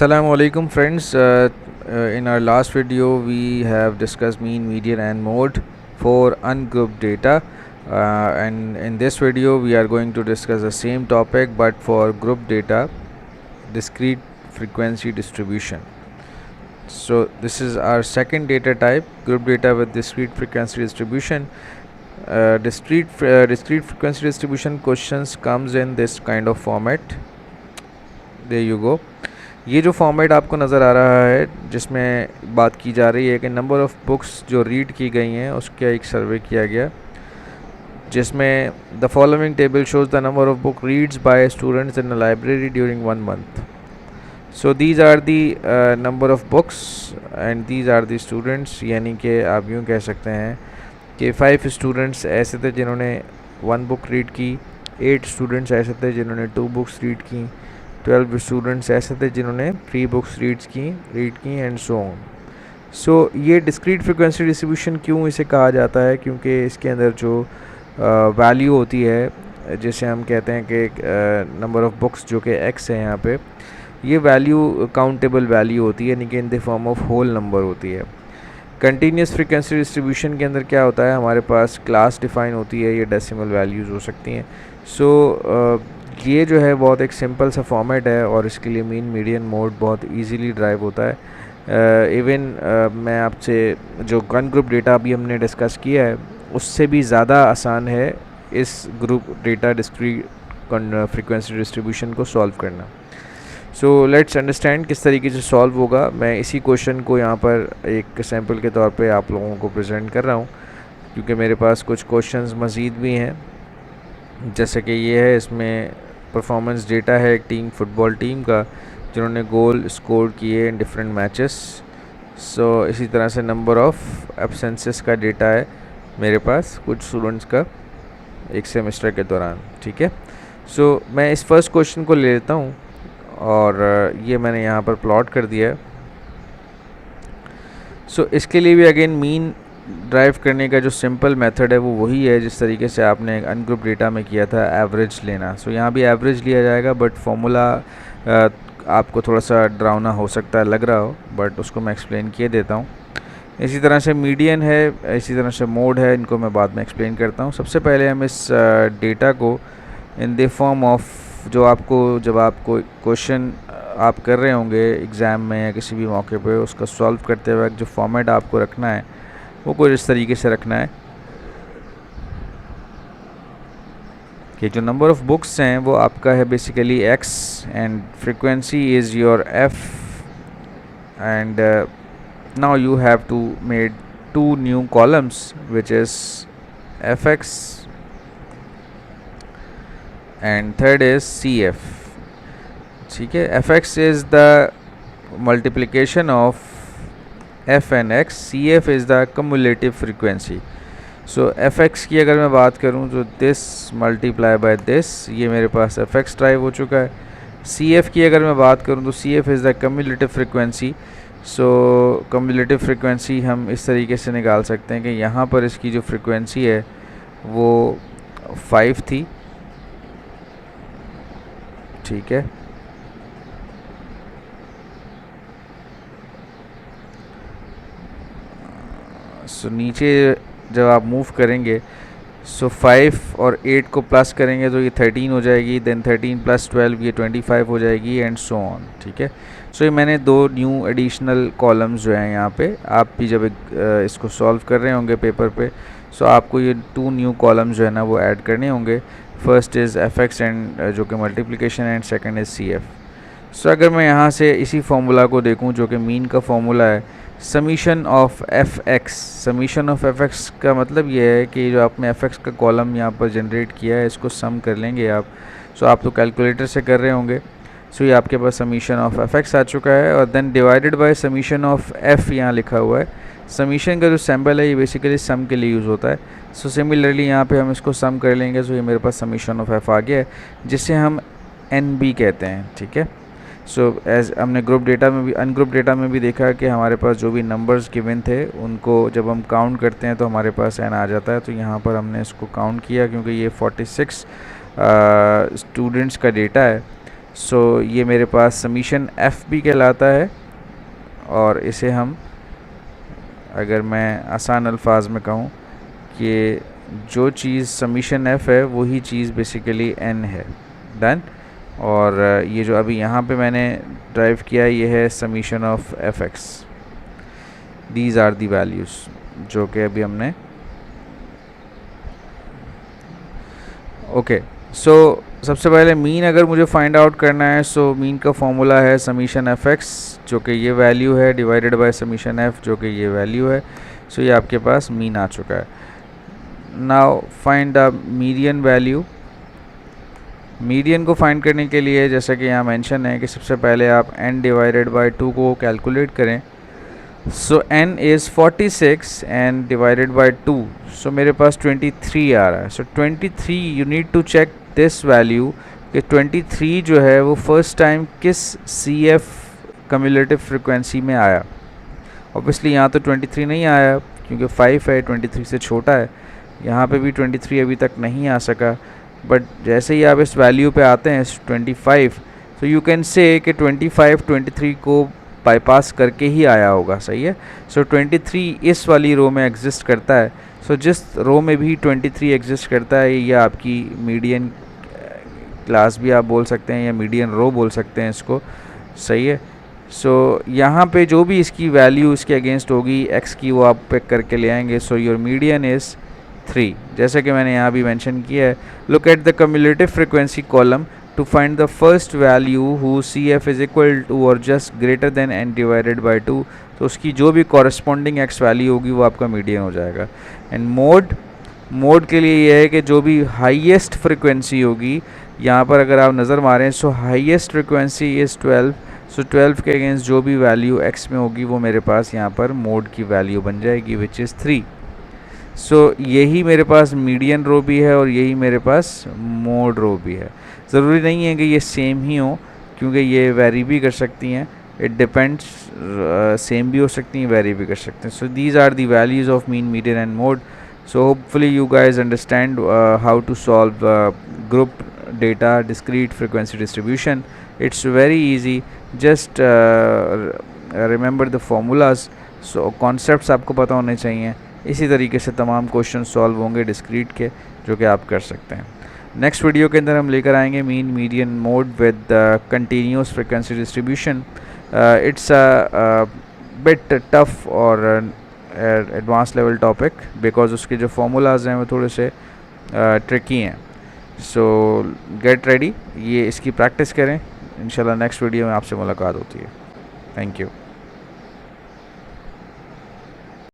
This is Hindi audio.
Assalamu alaikum friends. In our last video we have discussed mean, median and mode for ungrouped data, and in this video we are going to discuss the same topic but for group data, discrete frequency distribution. So this is our second data type, group data with discrete frequency distribution. Discrete frequency distribution questions comes in this kind of format. There you go. ये जो फॉर्मेट आपको नज़र आ रहा है जिसमें बात की जा रही है कि नंबर ऑफ़ बुक्स जो रीड की गई हैं उसका एक सर्वे किया गया, जिसमें the following table shows the number of book reads by students in a library during 1 month. So these are the number of books and these are the students. यानी कि आप यूँ कह सकते हैं कि 5 स्टूडेंट्स ऐसे थे जिन्होंने 1 बुक रीड की, 8 स्टूडेंट्स ऐसे थे जिन्होंने 2 बुक्स रीड की, 12 स्टूडेंट्स ऐसे थे जिन्होंने 3 बुक्स रीड की एंड सो ऑन. सो ये डिस्क्रीट फ्रिक्वेंसी डिस्ट्रीब्यूशन क्यों इसे कहा जाता है? क्योंकि इसके अंदर जो वैल्यू होती है जिसे हम कहते हैं कि नंबर ऑफ़ बुक्स जो कि x है यहाँ पे, ये वैल्यू काउंटेबल वैल्यू होती है, यानी कि in the form of whole number होती है. कंटिन्यूस फ्रिक्वेंसी डिस्ट्रीब्यूशन के अंदर क्या होता है, हमारे पास क्लास डिफ़ाइन होती है, ये डेसिमल वैल्यूज़ हो सकती हैं. सो ये जो है बहुत एक सिंपल सा फॉर्मेट है और इसके लिए मीन, मीडियन, मोड बहुत इजीली ड्राइव होता है. इवन मैं आपसे जो गन ग्रुप डेटा अभी हमने डिस्कस किया है उससे भी ज़्यादा आसान है इस group data discrete frequency distribution को सॉल्व करना. सो लेट्स अंडरस्टैंड किस तरीके से सॉल्व होगा. मैं इसी क्वेश्चन को यहाँ पर एक सैम्पल के तौर पे आप लोगों को प्रेजेंट कर रहा हूँ, क्योंकि मेरे पास कुछ क्वेश्चंस मज़ीद भी हैं. जैसे कि ये है, इसमें परफॉर्मेंस डेटा है एक टीम, फुटबॉल टीम का, जिन्होंने गोल स्कोर किए इन डिफरेंट मैचेस. सो इसी तरह से नंबर ऑफ़ एब्सेंसेस का डेटा है मेरे पास कुछ स्टूडेंट्स का एक सेमेस्टर के दौरान. ठीक है. सो मैं इस फर्स्ट क्वेश्चन को ले लेता हूँ और ये मैंने यहाँ पर प्लॉट कर दिया है. सो इसके लिए भी अगेन मीन ड्राइव करने का जो सिंपल मेथड है वो वही है जिस तरीके से आपने अनग्रुप डेटा में किया था, एवरेज लेना. सो यहाँ भी एवरेज लिया जाएगा, बट फॉर्मूला आपको थोड़ा सा डरावना हो सकता है, लग रहा हो, बट उसको मैं एक्सप्लेन किए देता हूँ. इसी तरह से मीडियन है, इसी तरह से मोड है, इनको मैं बाद में एक्सप्लेन करता हूँ. सबसे पहले हम इस डेटा को इन द फॉर्म ऑफ जो आपको जब आपको क्वेश्चन आप कर रहे होंगे एग्ज़ाम में या किसी भी मौके पे, उसका सॉल्व करते वक्त जो फॉर्मेट आपको रखना है वो कुछ इस तरीके से रखना है कि जो नंबर ऑफ़ बुक्स हैं वो आपका है basically x and frequency is your f, and now you have to made 2 new columns which is fx and third is cf. ठीक है. fx is the multiplication of f and x, cf is the cumulative frequency. So fx की अगर मैं बात करूँ तो this multiply by this, ये मेरे पास fx ड्राइव हो चुका है. cf की अगर मैं बात करूँ तो cf is the cumulative frequency. So cumulative frequency हम इस तरीके से निकाल सकते हैं कि यहाँ पर इसकी जो फ्रिक्वेंसी है वो 5 थी. ठीक है. सो नीचे जब आप मूव करेंगे, सो 5 और 8 को प्लस करेंगे तो ये 13 हो जाएगी, देन 13 प्लस 12 ये 25 हो जाएगी एंड सो ऑन. ठीक है. सो ये मैंने 2 न्यू एडिशनल कॉलम्स जो हैं यहाँ पे, आप भी जब इसको सॉल्व कर रहे होंगे पेपर पे, सो आपको ये 2 न्यू कॉलम्स जो है ना वो ऐड करने होंगे. फर्स्ट इज़ fx एंड जो कि multiplication, and second is cf. सो अगर मैं यहाँ से इसी फार्मूला को देखूँ जो कि मीन का फार्मूला है, summation of fx. Summation of fx का मतलब ये है कि जो आपने fx का कॉलम यहाँ पर जनरेट किया है इसको सम कर लेंगे आप. सो आप तो कैलकुलेटर से कर रहे होंगे. सो ये आपके पास समीशन ऑफ fx आ चुका है, और then divided by summation of f यहाँ लिखा हुआ है. समीशन का जो सिंबल है ये बेसिकली सम के लिए यूज़ होता है. सो सिमिलरली यहाँ पे हम इसको सम कर लेंगे. सो ये मेरे पास समीशन ऑफ f आ गया है, जिसे हम nb कहते हैं. ठीक है. सो एज हमने ग्रुप डेटा में भी, अनग्रुप डेटा में भी देखा कि हमारे पास जो भी नंबर्स गिवन थे उनको जब हम काउंट करते हैं तो हमारे पास n आ जाता है. तो यहाँ पर हमने इसको काउंट किया क्योंकि ये 46 स्टूडेंट्स का डेटा है. सो ये मेरे पास समीशन एफ भी कहलाता है, और इसे हम, अगर मैं आसान अल्फाज में कहूँ कि जो चीज़ समीशन एफ है वही चीज़ बेसिकली एन है। डन। और ये जो अभी यहाँ पे मैंने ड्राइव किया ये है summation of F X. These are the values जो कि अभी हमने ओके। सो सबसे पहले मीन अगर मुझे फाइंड आउट करना है, सो मीन का फॉर्मूला है समीशन एफ एक्स जो कि ये वैल्यू है डिवाइडेड बाय समीशन एफ जो कि ये वैल्यू है। सो ये आपके पास मीन आ चुका है। Now find the median value. Median को फाइंड करने के लिए जैसा कि यहाँ मेंशन है कि सबसे पहले आप n डिवाइडेड बाय 2 को कैलकुलेट करें। So n is 46 and divided by 2, so मेरे पास 23 आ रहा है। So 23 you need to check this value कि 23 जो है वो फर्स्ट टाइम किस CF कम्युलेटिव फ्रिक्वेंसी में आया। ऑब्वियसली यहाँ तो 23 नहीं आया क्योंकि 5 है, 23 से छोटा है। यहाँ पे भी 23 अभी तक नहीं आ सका, बट जैसे ही आप इस वैल्यू पे आते हैं 25, तो यू कैन से कि 25 23 को बाईपास करके ही आया होगा। सही है। सो 23 इस वाली रो में एग्जिस्ट करता है। सो जिस रो में भी 23 एग्जिस्ट करता है ये आपकी मीडियन क्लास भी आप बोल सकते हैं या मीडियन रो बोल सकते हैं इसको। सही है। सो यहाँ पे जो भी इसकी वैल्यू इसके अगेंस्ट होगी x की वो आप पिक करके ले आएंगे। सो योर मीडियन इज़ 3, जैसे कि मैंने यहाँ भी मेंशन किया है। Look at the cumulative frequency column to find the first value whose CF is equal to or just greater than n divided by 2, तो उसकी जो भी corresponding x वैल्यू होगी वो आपका मीडियन हो जाएगा। एंड मोड के लिए ये है कि जो भी हाईएस्ट फ्रिक्वेंसी होगी, यहाँ पर अगर आप नज़र मारें सो हाईएस्ट फ्रिक्वेंसी इज़ 12। सो 12 के अगेंस्ट जो भी वैल्यू x में होगी वो मेरे पास यहाँ पर मोड की वैल्यू बन जाएगी विच इज़ 3। सो यही मेरे पास मीडियन रो भी है और यही मेरे पास मोड रो भी है। ज़रूरी नहीं है कि ये सेम ही हो क्योंकि ये वेरी भी कर सकती हैं। इट डिपेंड्स, सेम भी हो सकती हैं, वेरी भी कर सकते हैं। So these are the values of mean, median and mode. So hopefully you guys understand how to solve group data discrete frequency distribution. It's very easy, just remember the formulas. So concepts आपको पता होने चाहिए। इसी तरीके से तमाम क्वेश्चन सॉल्व होंगे डिस्क्रीट के जो कि आप कर सकते हैं। नेक्स्ट वीडियो के अंदर हम लेकर आएंगे mean, median, mode with continuous frequency distribution. It's a bit tough और एडवांस लेवल टॉपिक बिकॉज उसके जो फॉर्मूलाज हैं वो थोड़े से ट्रिकी हैं। सो गेट रेडी, ये इसकी प्रैक्टिस करें। इंशाल्लाह नेक्स्ट वीडियो में आपसे मुलाकात होती है। Thank you.